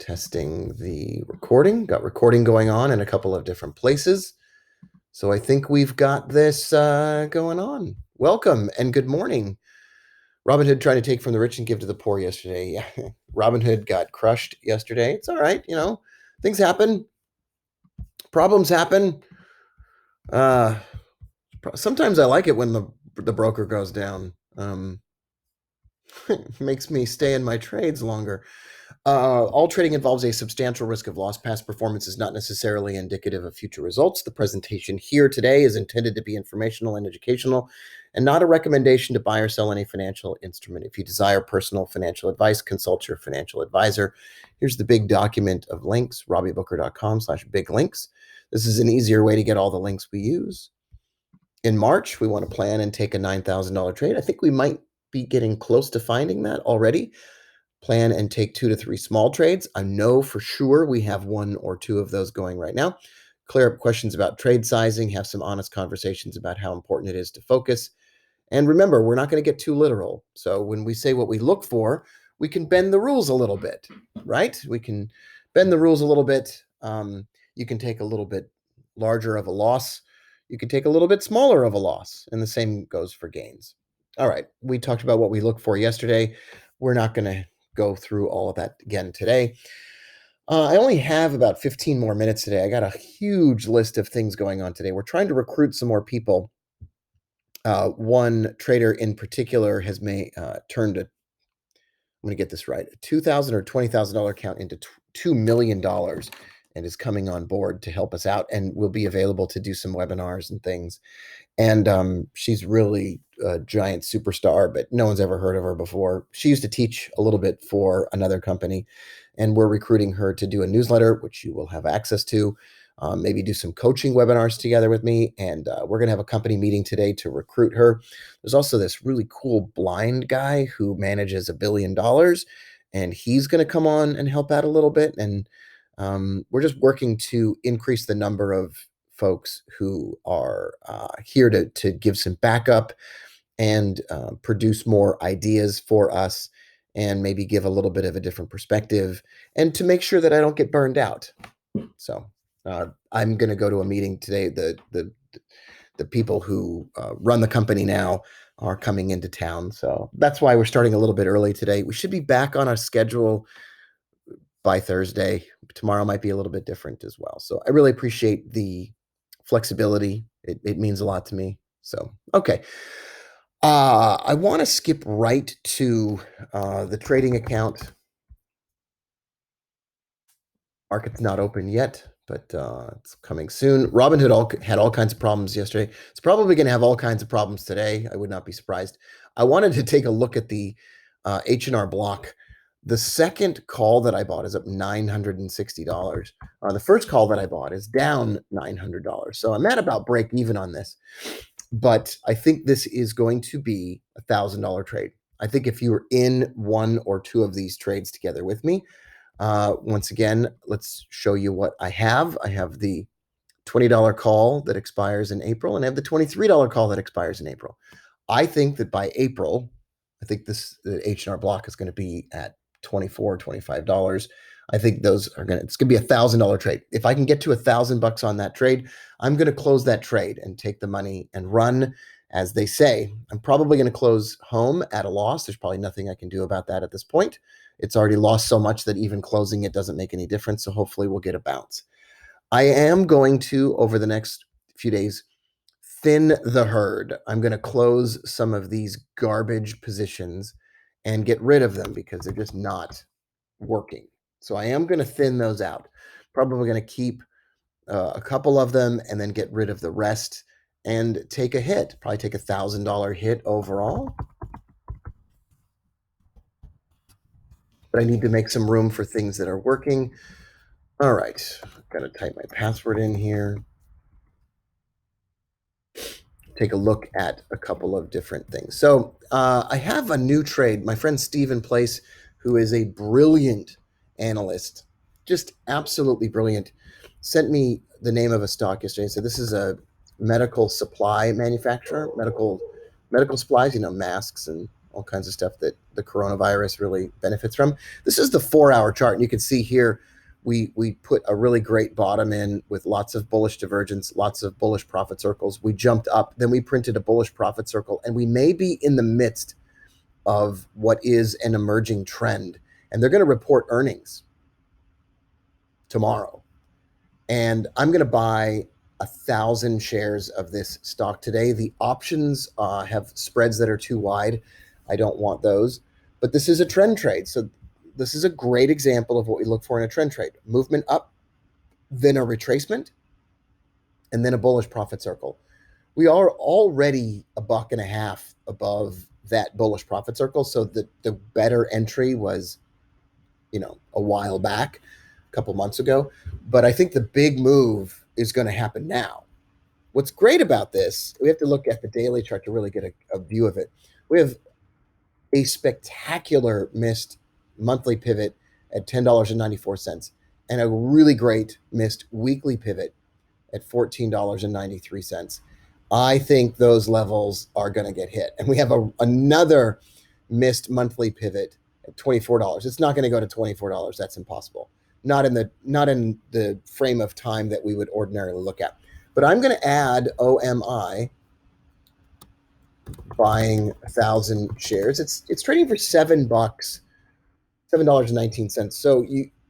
Testing the recording. Got recording going on in a couple of different places. So I think we've got this going on. Welcome and good morning. Robin Hood trying to take from the rich and give to the poor yesterday. Yeah, Robin Hood got crushed yesterday. It's all right, things happen, problems happen. Sometimes I like it when the broker goes down. Makes me stay in my trades longer. All trading involves a substantial risk of loss. Past performance is not necessarily indicative of future results. The presentation here today is intended to be informational and educational and not a recommendation to buy or sell any financial instrument. If you desire personal financial advice, consult your financial advisor. Here's the big document of links, robbiebooker.com/big links. This is an easier way to get all the links we use. In March, we want to plan and take a $9,000 trade. I think we might be getting close to finding that already. Plan and take 2 to 3 small trades. I know for sure we have 1 or 2 of those going right now. Clear up questions about trade sizing, have some honest conversations about how important it is to focus. And remember, we're not going to get too literal. So when we say what we look for, we can bend the rules a little bit, right? We can bend the rules a little bit. You can take a little bit larger of a loss. You can take a little bit smaller of a loss. And the same goes for gains. All right. We talked about what we look for yesterday. We're not going to go through all of that again today. I only have about 15 more minutes today. I got a huge list of things going on today. We're trying to recruit some more people. One trader in particular has turned I'm going to get this right, a $2,000 or $20,000 account into $2 million and is coming on board to help us out and will be available to do some webinars and things. And she's really a giant superstar, but no one's ever heard of her before. She used to teach a little bit for another company, and we're recruiting her to do a newsletter, which you will have access to, maybe do some coaching webinars together with me. And we're going to have a company meeting today to recruit her. There's also this really cool blind guy who manages $1 billion, and he's going to come on and help out a little bit. And we're just working to increase the number of folks who are here to give some backup and produce more ideas for us and maybe give a little bit of a different perspective and to make sure that I don't get burned out. So I'm going to go to a meeting today. The people who run the company now are coming into town. So that's why we're starting a little bit early today. We should be back on our schedule by Thursday. Tomorrow might be a little bit different as well. So I really appreciate the flexibility. It means a lot to me. So, okay. I want to skip right to the trading account. Market's not open yet, but it's coming soon. Robinhood had all kinds of problems yesterday. It's probably going to have all kinds of problems today. I would not be surprised. I wanted to take a look at the H&R block. The second call that I bought is up $960. The first call that I bought is down $900. So I'm at about break even on this. But I think this is going to be a $1,000 trade. I think if you were in 1 or 2 of these trades together with me, once again, let's show you what I have. I have the $20 call that expires in April, and I have the $23 call that expires in April. I think that by April, the H&R block is going to be at $24, $25. I think it's going to be $1,000 trade. If I can get to $1,000 on that trade, I'm going to close that trade and take the money and run, as they say. I'm probably going to close home at a loss. There's probably nothing I can do about that at this point. It's already lost so much that even closing it doesn't make any difference. So hopefully we'll get a bounce. I am going to, over the next few days, thin the herd. I'm going to close some of these garbage positions and get rid of them because they're just not working. So I am going to thin those out. Probably going to keep a couple of them and then get rid of the rest and take a hit. Probably take $1,000 hit overall. But I need to make some room for things that are working. All right, I've got to type my password in here. Take a look at a couple of different things. So I have a new trade. My friend Steve in place, who is a brilliant analyst, just absolutely brilliant, sent me the name of a stock yesterday. So this is a medical supply manufacturer, medical supplies, masks and all kinds of stuff that the coronavirus really benefits from. This is the 4-hour chart, and you can see here we put a really great bottom in with lots of bullish divergence, lots of bullish profit circles. We jumped up, then we printed a bullish profit circle, and we may be in the midst of what is an emerging trend. And they're going to report earnings tomorrow. And I'm going to buy 1,000 shares of this stock today. The options have spreads that are too wide. I don't want those. But this is a trend trade. So this is a great example of what we look for in a trend trade. Movement up, then a retracement, and then a bullish profit circle. We are already $1.50 above that bullish profit circle. So the better entry was, a while back, a couple months ago. But I think the big move is going to happen now. What's great about this, we have to look at the daily chart to really get a view of it. We have a spectacular missed monthly pivot at $10.94 and a really great missed weekly pivot at $14.93. I think those levels are going to get hit. And we have another missed monthly pivot at $24. It's not going to go to $24. That's impossible. Not in the frame of time that we would ordinarily look at. But I'm going to add OMI, buying 1,000 shares. It's trading for $7, $7.19. So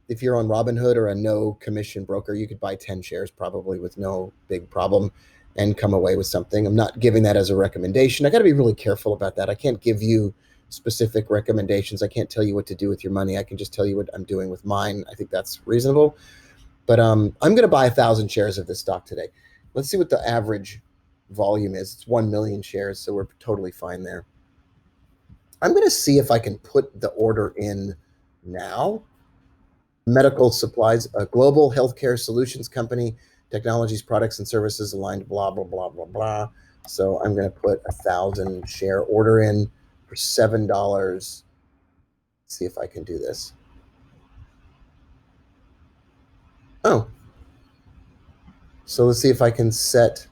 if you're on Robinhood or a no commission broker, you could buy 10 shares probably with no big problem and come away with something. I'm not giving that as a recommendation. I got to be really careful about that. I can't give you specific recommendations. I can't tell you what to do with your money. I can just tell you what I'm doing with mine. I think that's reasonable. But I'm going to buy 1,000 shares of this stock today. Let's see what the average volume is. It's 1 million shares, so we're totally fine there. I'm going to see if I can put the order in now. Medical supplies, a global healthcare solutions company, technologies, products, and services aligned, blah, blah, blah, blah, blah. So I'm going to put 1,000 share order in for $7. Let's see if I can do this. Oh. So let's see if I can set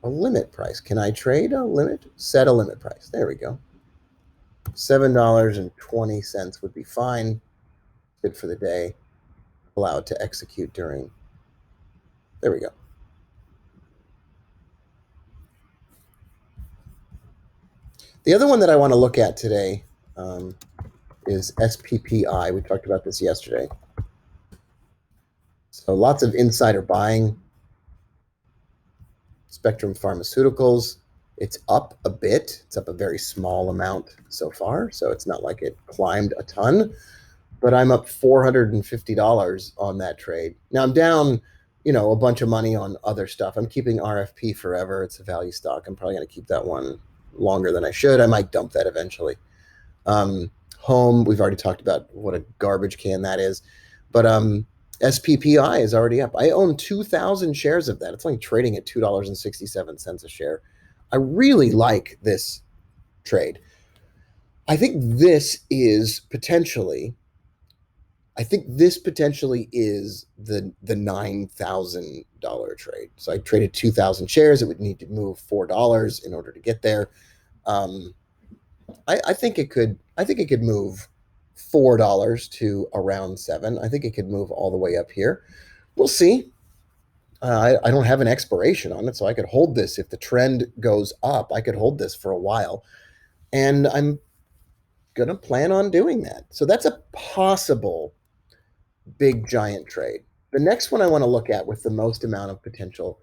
a limit price. Can I trade a limit? Set a limit price. There we go. $7.20 would be fine. Good for the day. Allow it to execute during. There we go. The other one that I want to look at today is SPPI. We talked about this yesterday. So lots of insider buying. Spectrum Pharmaceuticals, it's up a bit. It's up a very small amount so far, so it's not like it climbed a ton. But I'm up $450 on that trade. Now I'm down, a bunch of money on other stuff. I'm keeping RFP forever. It's a value stock. I'm probably going to keep that one longer than I should. I might dump that eventually. Home, we've already talked about what a garbage can that is. But SPPI is already up. I own 2,000 shares of that. It's only trading at $2.67 a share. I really like this trade. I think this potentially is the $9,000 trade. So I traded 2,000 shares. It would need to move $4 in order to get there. I think it could move $4 to around $7. I think it could move all the way up here. We'll see. I don't have an expiration on it, so I could hold this. If the trend goes up, I could hold this for a while. And I'm going to plan on doing that. So that's a possible big giant trade. The next one I want to look at with the most amount of potential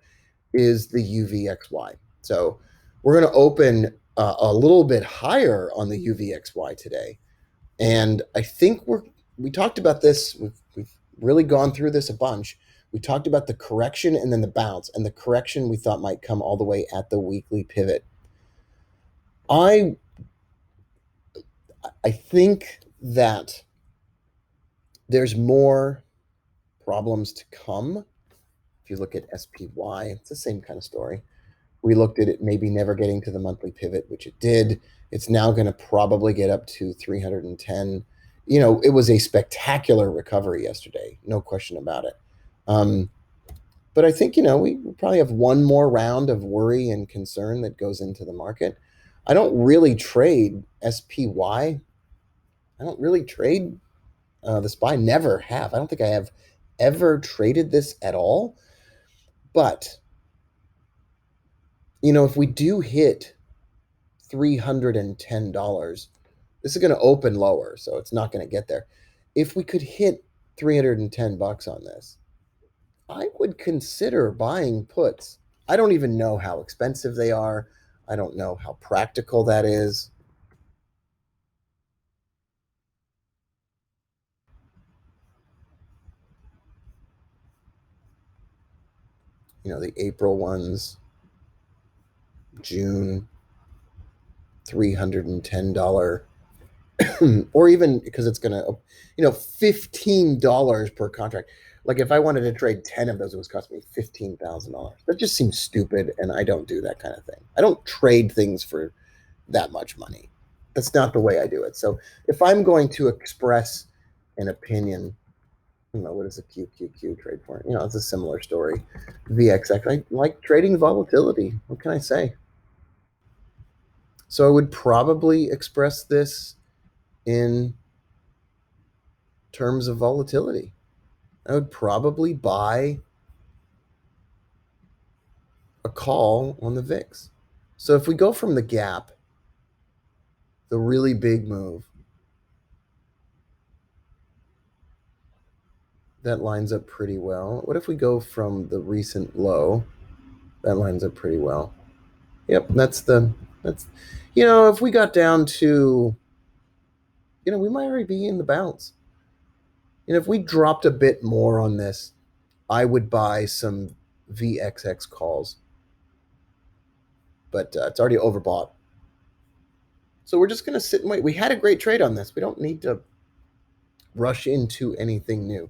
is the UVXY. So we're going to open a little bit higher on the UVXY today. And I think we talked about this. We've really gone through this a bunch. We talked about the correction and then the bounce, and the correction we thought might come all the way at the weekly pivot. I think that there's more problems to come. If you look at SPY, it's the same kind of story. We looked at it maybe never getting to the monthly pivot, which it did. It's now going to probably get up to 310. It was a spectacular recovery yesterday, no question about it. But I think, we probably have one more round of worry and concern that goes into the market. I don't really trade SPY. I don't really trade the SPY. Never have. I don't think I have ever traded this at all. But if we do hit $310, this is going to open lower, so it's not going to get there. If we could hit 310 bucks on this, I would consider buying puts. I don't even know how expensive they are. I don't know how practical that is. The April ones, June, $310, or even because it's going to, $15 per contract. Like if I wanted to trade 10 of those, it would cost me $15,000. That just seems stupid, and I don't do that kind of thing. I don't trade things for that much money. That's not the way I do it. So if I'm going to express an opinion, what is a QQQ trade for? It's a similar story. VXX, I like trading volatility. What can I say? So I would probably express this in terms of volatility. I would probably buy a call on the VIX. So if we go from the gap, the really big move, that lines up pretty well. What if we go from the recent low? That lines up pretty well. Yep, that's if we got down to, we might already be in the bounce. If we dropped a bit more on this, I would buy some VXX calls, but it's already overbought. So we're just going to sit and wait. We had a great trade on this. We don't need to rush into anything new.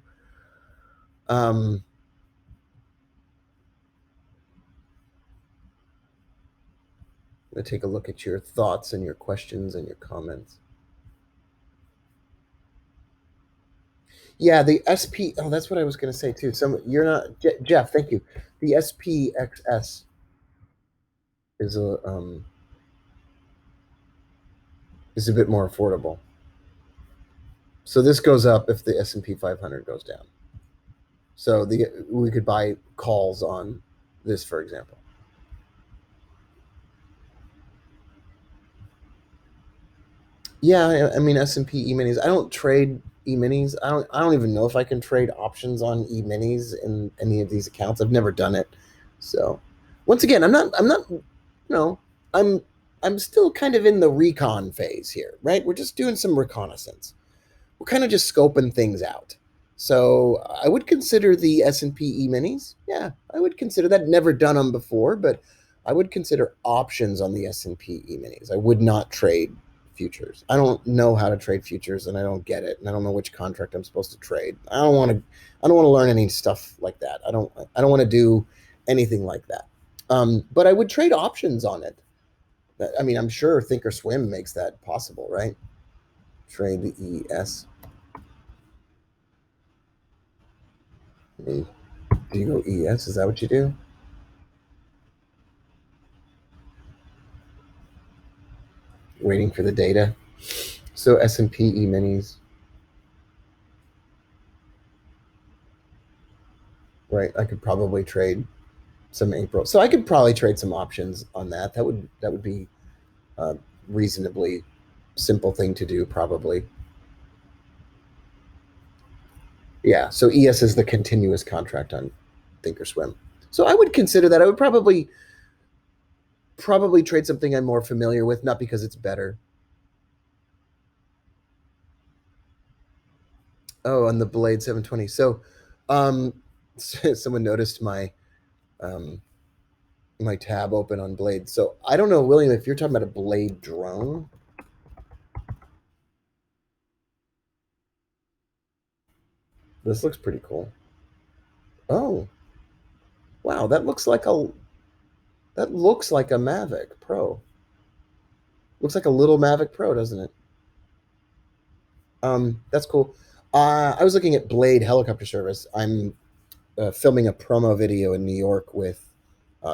I'm going to take a look at your thoughts and your questions and your comments. Yeah, the SP. Oh, that's what I was going to say too. You're not Jeff. Thank you. The SPXS is a bit more affordable. So this goes up if the S&P 500 goes down. So we could buy calls on this, for example. Yeah, I mean S&P E-minis. I don't trade E-minis. I don't even know if I can trade options on E-minis in any of these accounts. I've never done it. So, once again, I'm not I'm I'm still kind of in the recon phase here, right? We're just doing some reconnaissance. We're kind of just scoping things out. So, I would consider the S&P E-minis. Yeah, I would consider that. Never done them before, but I would consider options on the S&P E-minis. I would not trade futures. I don't know how to trade futures, and I don't get it, and I don't know which contract I'm supposed to trade. I don't want to learn any stuff like that. I don't want to do anything like that. But I would trade options on it. I mean, I'm sure Thinkorswim makes that possible, right? Trade the ES. Do you go ES? Is that what you do? Waiting for the data. So S&P E-minis, right? I could probably trade some April. So I could probably trade some options on that. That would be a reasonably simple thing to do, probably. Yeah. So ES is the continuous contract on Thinkorswim. So I would consider that. I would probably trade something I'm more familiar with, not because it's better. Oh, on the Blade 720. So, someone noticed um, my tab open on Blade. So I don't know, William, if you're talking about a Blade drone. This looks pretty cool. Oh, wow, that looks like a Mavic Pro. Looks like a little Mavic Pro, doesn't it? That's cool. I was looking at Blade helicopter service. I'm filming a promo video in New York with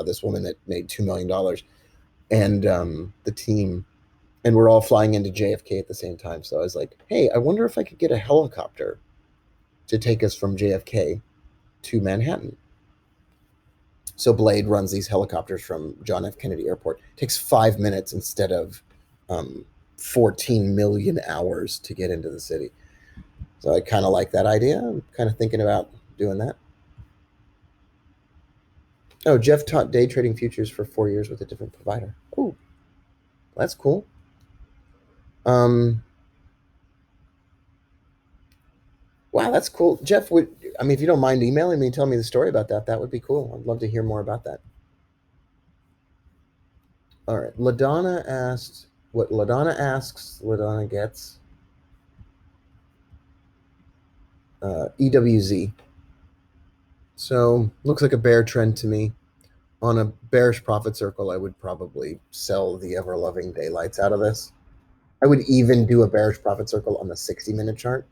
this woman that made $2 million. and the team, and we're all flying into JFK at the same time. So I was like, hey, I wonder if I could get a helicopter to take us from JFK to Manhattan. So Blade runs these helicopters from John F. Kennedy Airport. It takes 5 minutes instead of um, 14 million hours to get into the city. So I kind of like that idea. I'm kind of thinking about doing that. Oh, Jeff taught day trading futures for 4 years with a different provider. Oh, that's cool. Um, wow, that's cool. Jeff, would I mean if you don't mind emailing me and telling me the story about that, that would be cool. I'd love to hear more about that. All right. LaDonna asked what LaDonna asks, LaDonna gets. EWZ. So looks like a bear trend to me. On a bearish profit circle, I would probably sell the ever loving daylights out of this. I would even do a bearish profit circle on the 60-minute chart.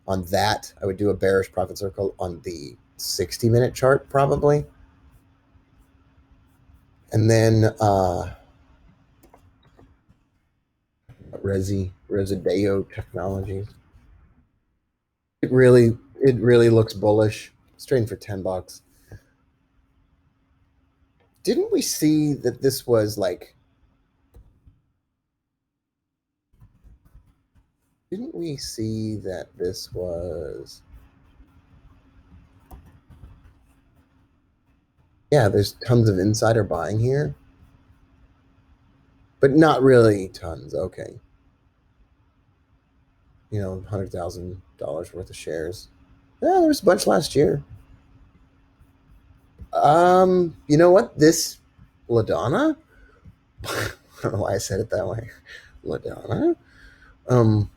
On that, I would do a bearish profit circle on the 60-minute chart, probably. And then Resideo Technologies. It really looks bullish. It's trading for $10. Didn't we see that this was like? Didn't we see that this was? Yeah, there's tons of insider buying here, but not really tons. Okay, $100,000 worth of shares. Yeah, there was a bunch last year. You know what? This LaDonna. I don't know why I said it that way. LaDonna. Um,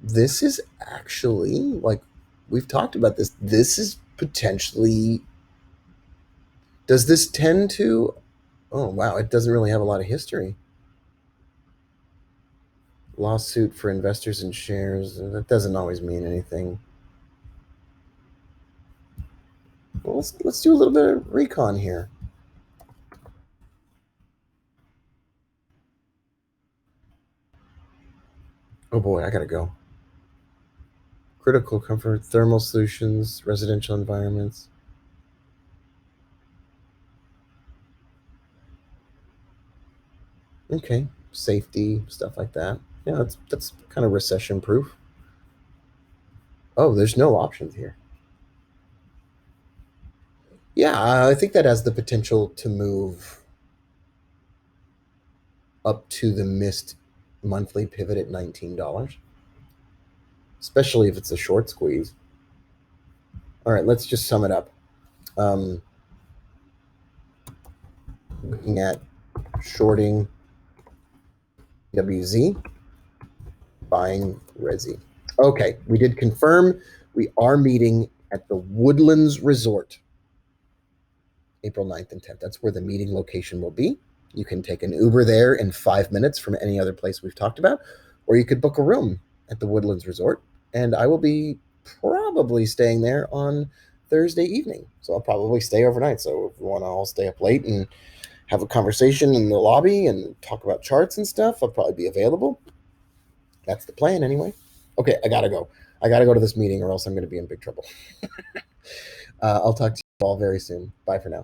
this is actually like we've talked about this. This is potentially. Does this tend to? Oh wow, it doesn't really have a lot of history. Lawsuit for investors and shares. That doesn't always mean anything. Well, let's do a little bit of recon here. Oh boy, I gotta go. Critical comfort, thermal solutions, residential environments. Okay, safety stuff like that. Yeah, that's kind of recession proof. Oh, there's no options here. Yeah, I think that has the potential to move up to the missed monthly pivot at $19, especially if it's a short squeeze. All right, let's just sum it up. Um, Looking at shorting WZ, buying Rezi. Okay, we did confirm we are meeting at the Woodlands Resort April 9th and 10th. That's where the meeting location will be. You can take an Uber there in 5 minutes from any other place we've talked about, or you could book a room at the Woodlands Resort. And I will be probably staying there on Thursday evening. So I'll probably stay overnight. So if you want to all stay up late and have a conversation in the lobby and talk about charts and stuff, I'll probably be available. That's the plan anyway. Okay, I gotta go. I gotta go to this meeting or else I'm going to be in big trouble. I'll talk to you all very soon. Bye for now.